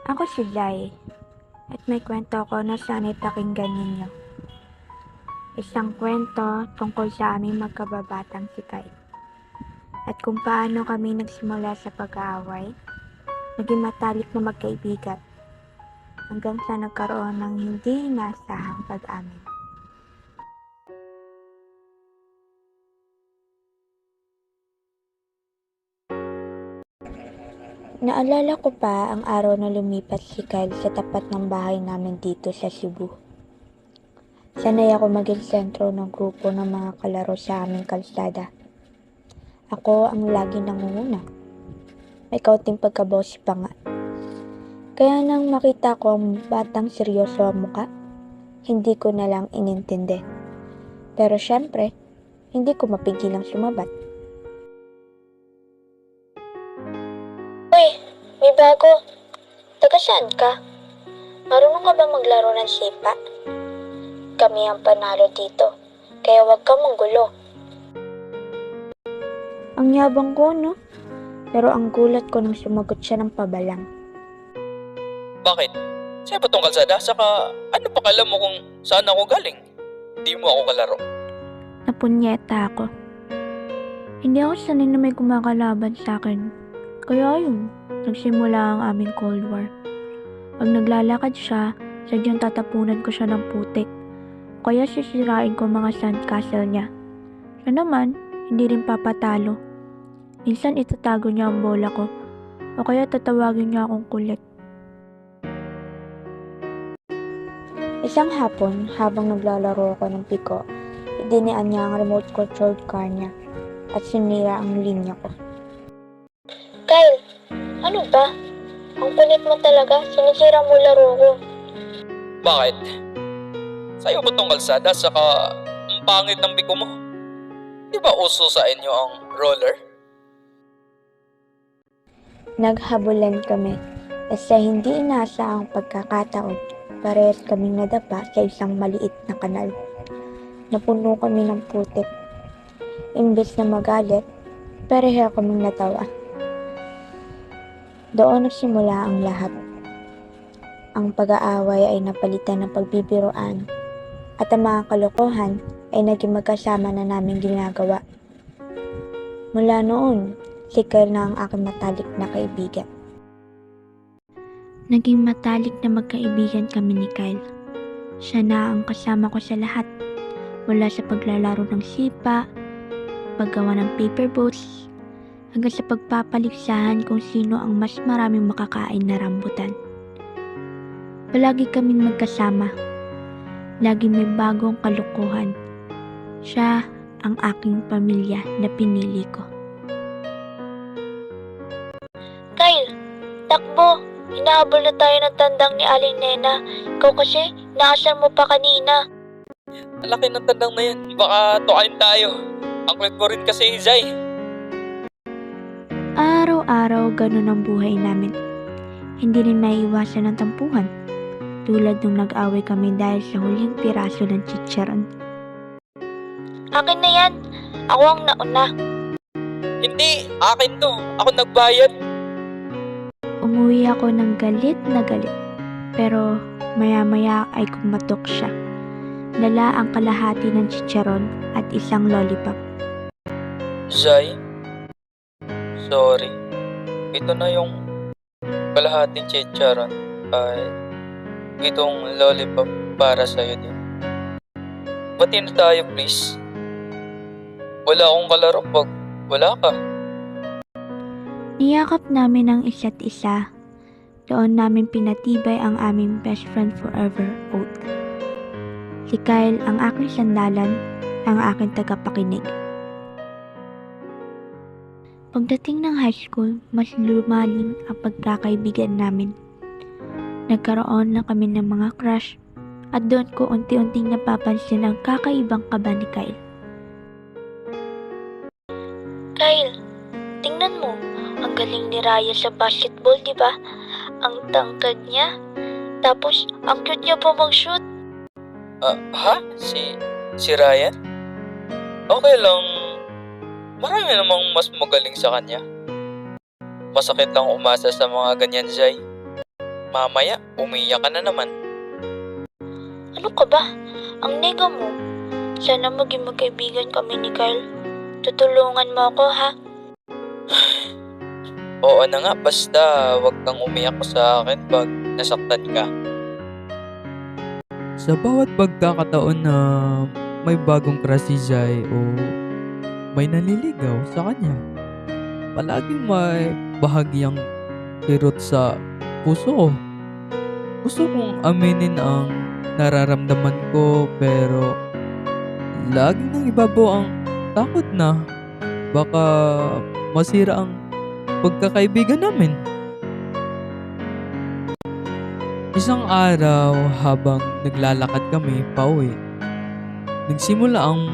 Ako si Jai, at may kwento ako na sana'y pakinggan ninyo. Isang kwento tungkol sa aming magkababatang si Kai. At kung paano kami nagsimula sa pag-aaway, naging matalik na magkaibigan, hanggang sa nagkaroon ng hindi inaasahang pag-amin. Naalala ko pa ang araw na lumipat si Kyle sa tapat ng bahay namin dito sa Cebu. Sanay ako maging sentro ng grupo ng mga kalaro sa aming kalsada. Ako ang lagi nangunguna. May kaunting pagkabosi pa nga. Kaya nang makita ko ang batang seryoso ang muka, hindi ko na lang inintindi. Pero syempre, hindi ko mapigilang sumabat. Uy, may bago. Taga saan ka? Marunong ka ba maglaro ng sipa? Kami ang panalo dito, kaya huwag kang manggulo. Ang yabang ko, no? Pero ang gulat ko nung sumagot siya ng pabalang. Bakit? Saan ba tong kalsada? Saka ano pa alam mo kung saan ako galing? Di mo ako kalaro. Napunyeta ako. Hindi ako sanay na may kumakalaban sa akin. Kaya yun, nagsimula ang aming Cold War. Pag naglalakad siya, sadyang tatapunan ko siya ng putik. Kaya sisirain ko mga sandcastle niya. Siya naman, hindi rin papatalo. Minsan itatago niya ang bola ko, o kaya tatawagin niya akong kulit. Isang hapon, habang naglalaro ako ng piko, idinian niya ang remote controlled car niya at sinira ang linya ko. Kyle, ano ba? Ang kulit mo talaga, sinisira mo laro ko. Bakit? Sa'yo ba tong kalsada? Saka ang pangit ng biko mo? Di ba uso sa inyo ang roller? Naghabulan kami at sa hindi inaasahang pagkakataon, parehas kaming nadapa sa isang maliit na kanal. Napuno kami ng putik. Imbes na magalit, pareha kaming natawa. Doon nagsimula ang lahat. Ang pag-aaway ay napalitan ng pagbibiroan at ang mga kalokohan ay naging magkasama na namin ginagawa. Mula noon, si Kyle na ang aking matalik na kaibigan. Naging matalik na magkaibigan kami ni Kyle. Siya na ang kasama ko sa lahat. Mula sa paglalaro ng sipa, paggawa ng paper boats, hanggang sa pagpapaligsahan kung sino ang mas maraming makakain na rambutan. Palagi kaming magkasama. Lagi may bagong kalukuhan. Siya ang aking pamilya na pinili ko. Kyle, takbo! Hinahabol na tayo ng tandang ni Aling Nena. Ikaw kasi, naasar mo pa kanina. Ang laki ng tandang na yan. Baka tukain tayo. Ang kulit mo rin kasi, Zay. Araw-araw ganun ang buhay namin. Hindi rin maiiwasan ng tampuhan. Tulad nung nag-away kami dahil sa huling piraso ng chicharon. Akin na yan. Ako ang nauna. Hindi, akin to. Ako nagbayad. Umuwi ako ng galit na galit. Pero maya-maya ay kumatok siya. Dala ang kalahati ng chicharon at isang lollipop. Zay, sorry. Ito na yung kalahating chicharon at itong lollipop para sa'yo din. Bati na tayo, please. Wala akong kalaro pag wala ka. Niyakap namin ang isa't isa. Doon namin pinatibay ang aming best friend forever oath. Si Kyle ang aking sandalan, ang aking tagapakinig. Pagdating ng high school, mas lumalim ang pagkakaibigan namin. Nagkaroon na kami ng mga crush at doon ko unti-unting napapansin ang kakaibang kaba ni Kyle. Kyle, tingnan mo. Ang galing ni Raya sa basketball, di ba? Ang tangkad niya. Tapos, ang cute niya pa mag-shoot. Ha? Si Ryan? Okay lang. Marami namang mas magaling sa kanya. Masakit lang umasa sa mga ganyan, Zay. mamaya umiyak ka na naman. Ano ka ba? Ang nega mo. Sana maging magkaibigan kami ni Kyle. Tutulungan mo ako, ha? Oo na nga, basta wag kang umiyak sa akin pag nasaktan ka. Sa bawat pagkakataon na may bagong crush si Zai o may nanliligaw sa kanya, palaging may bahagyang kirot sa puso ko. Gusto kong aminin ang nararamdaman ko pero laging nang ibabaw ang takot na baka masira ang pagkakaibigan namin. Isang araw habang naglalakad kami pauwi, nagsimula ang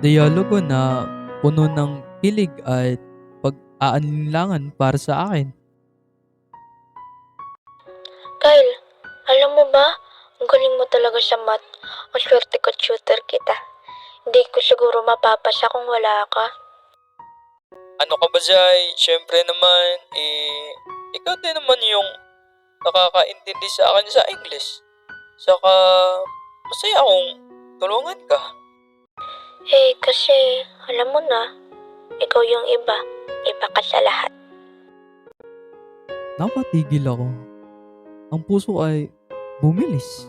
dialogo na puno ng kilig at pag-aalinlangan para sa akin. Kyle, alam mo ba? Ang galing mo talaga sa math. Ang swerte ko tutor kita. Hindi ko siguro mapapasa kung wala ka. Ano ka ba, Zay? Siyempre naman, ikaw din naman yung nakakaintindi sa akin sa English. Saka, masaya akong tulungan ka. Kasi, alam mo na, ikaw yung iba. Iba ka sa lahat. Napatigil ako. Ang puso ay bumilis.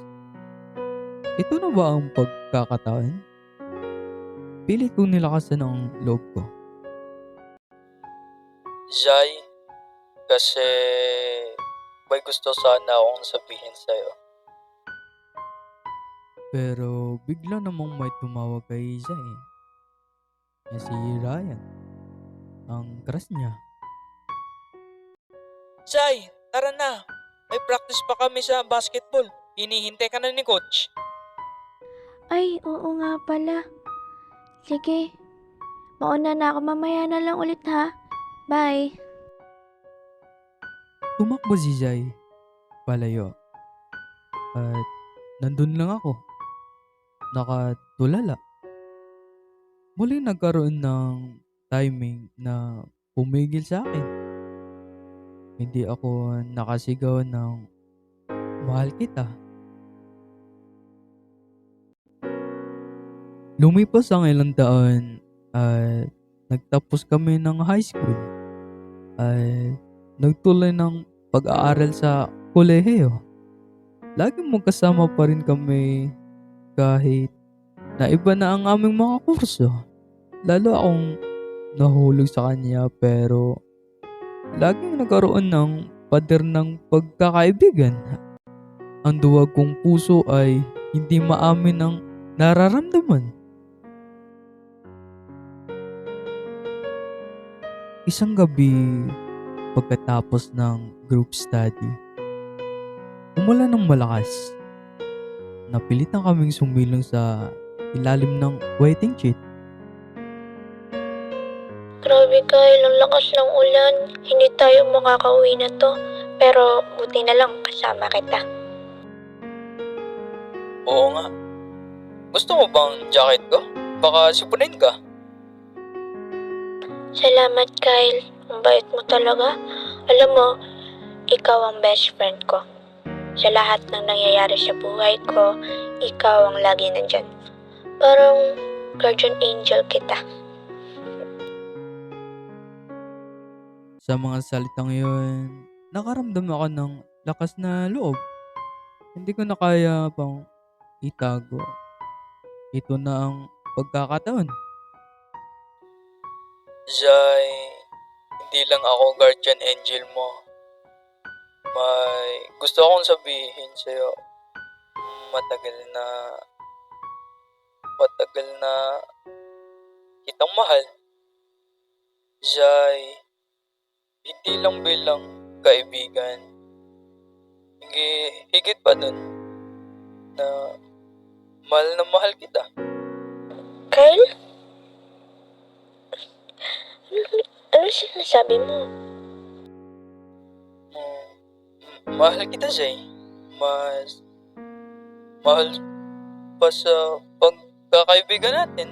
Ito na ba ang pagkakataon? Pilit kong nilakasan ang loob ko. Zay, kasi may gusto sana akong sabihin sa'yo. Pero bigla namang may tumawag kay Zai. Na si Ryan. Ang crush niya. Zay, tara na. May practice pa kami sa basketball. Hinihintay ka na ni coach. Ay, oo nga pala. Sige. Mauna na ako, mamaya na lang ulit ha. Bye. Tumakbo si Zai. Palayo. At nandun lang ako. Nakatulala. Muli nagkaroon ng timing na pumigil sa akin. Hindi ako nakasigaw ng mahal kita. Lumipas ang ilang taon at nagtapos kami ng high school at nagtuloy ng pag-aaral sa kolehiyo. Laging magkasama pa rin kami kahit na iba na ang aming mga kurso. Lalo akong nahulog sa kanya pero laging nagkaroon ng pader ng pagkakaibigan. Ang duwag kong puso ay hindi maamin ang nararamdaman. Isang gabi pagkatapos ng group study, umulan ng malakas. Napilitan kaming sumilong sa ilalim ng waiting sheet. Grabe Kyle, ang lakas ng ulan. Hindi tayo makakauwi na to. Pero buti na lang kasama kita. Oo nga. Gusto mo bang jacket ko? Baka sipunin ka. Salamat Kyle. Ang bait mo talaga. Alam mo, ikaw ang best friend ko. Sa lahat ng nangyayari sa buhay ko, ikaw ang lagi nandyan. Parang guardian angel kita. Sa mga salitang yun, nakaramdam ako ng lakas na loob. Hindi ko na kaya pang itago. Ito na ang pagkakataon. Zay, hindi lang ako guardian angel mo. May gusto akong sabihin sa'yo. Matagal na kitang mahal. Zay, hindi lang bilang kaibigan. Higit pa dun na mahal kita. Kyle? Ano sinasabi mo? Mahal kita, Zay. Mas mahal pa sa pagkakaibigan natin.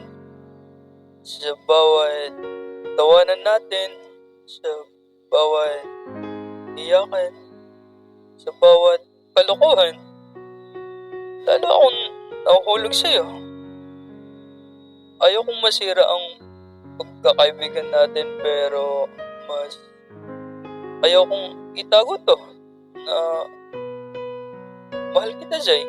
Sa bawat tawanan natin, sa bawat iyakan, sa bawat kalokohan. Lalo akong nahuhulog sa'yo. Ayaw kong masira ang pagkakaibigan natin pero mas ayaw kong itago to na mahal kita, Jay.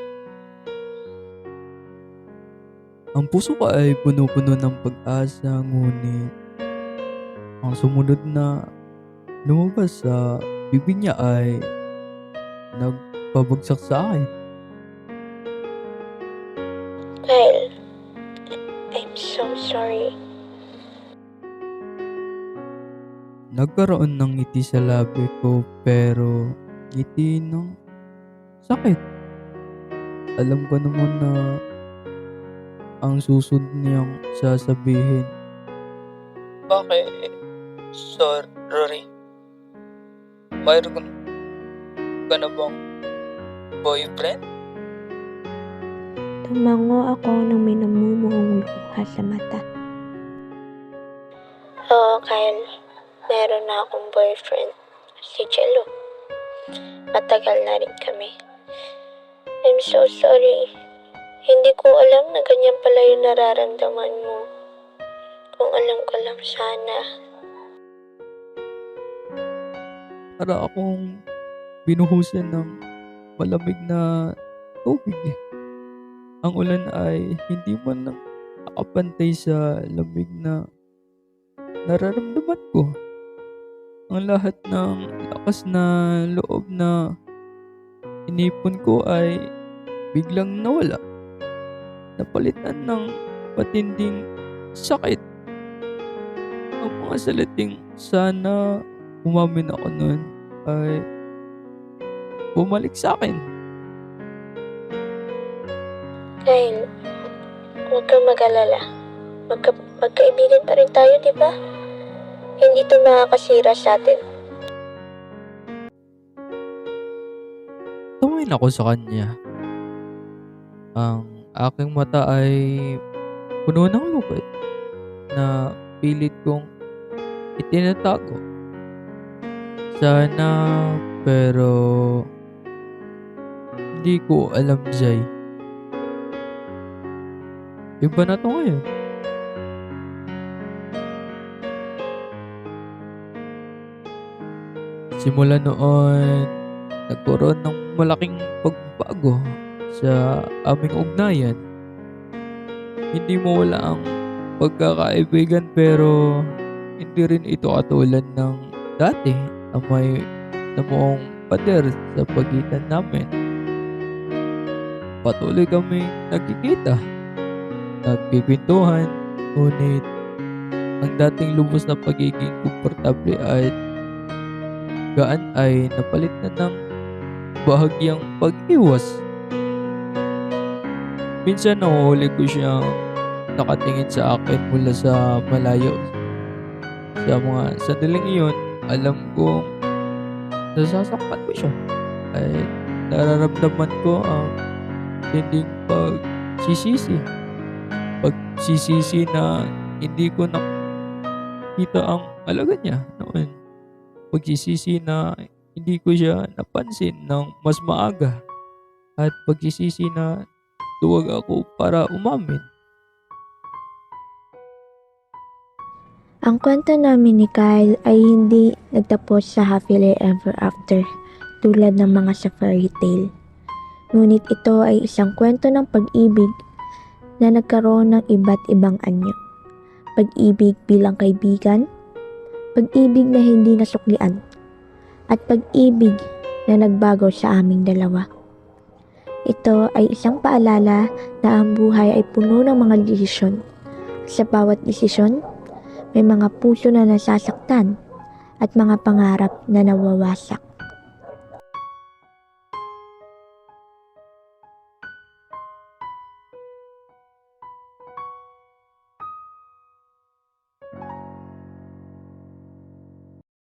Ang puso ko ay puno-puno ng pag-asa, ngunit ang sumunod na lumabas sa bibig niya ay nagpabagsak sa akin. Kyle, I'm so sorry. Nagkaroon ng ngiti sa labi ko, pero ngiti ng sakit. Alam ko naman na ang susunod niyang sasabihin. Bakit? Sorry. Mayroon ka na bang boyfriend? Tumango ako nang may namumuong luha sa mata. Oo, Kyle. Meron na akong boyfriend. Si Jello. Matagal na rin kami. I'm so sorry. Hindi ko alam na ganyan pala yung nararamdaman mo. Kung alam ko lang sana. Para akong binuhusan ng malamig na tubig. Ang ulan ay hindi man lang nakapantay sa lamig na nararamdaman ko. Ang lahat ng lakas na loob na inipon ko ay biglang nawala. Napalitan ng patinding sakit. Ang mga saliting sana umamin ako nun ay bumalik sa akin. Kyle, huwag kang mag-alala. Magkaibigan pa rin tayo, di ba? Hindi ito makakasira sa atin. Tumingin ako sa kanya. Ang aking mata ay puno ng lupit na pilit kong itinatago. Sana, pero hindi ko alam, Jay. Iba na to ngayon. Simula noon, nagkaroon ng malaking pagbago sa aming ugnayan. Hindi mawala ang pagkakaibigan, pero hindi rin ito katulad ng dati na may namuong pader sa pagitan namin. Patuloy kami nagkikita, nagpipintuhan, ngunit ang dating lubos na pagiging komportable at gaan ay napalit na ng bahagyang pag-iwas. Minsan nahuhuli ko siyang nakatingin sa akin mula sa malayo. Sa mga sandaling iyon, alam kong nasasaktan ko siya. At nararamdaman ko ang tinding pagsisisi. Pagsisisi na hindi ko nakita ang halaga niya noon. Pagsisisi na hindi ko siya napansin ng mas maaga. At pagsisisi na tuwag ako para umamin. Ang kwento namin ni Kyle ay hindi nagtapos sa happily ever after tulad ng mga sa fairy tale. Ngunit ito ay isang kwento ng pag-ibig na nagkaroon ng iba't ibang anyo. Pag-ibig bilang kaibigan, pag-ibig na hindi nasuklian, at pag-ibig na nagbago sa aming dalawa. Ito ay isang paalala na ang buhay ay puno ng mga desisyon. Sa bawat desisyon, may mga puso na nasasaktan at mga pangarap na nawawasak.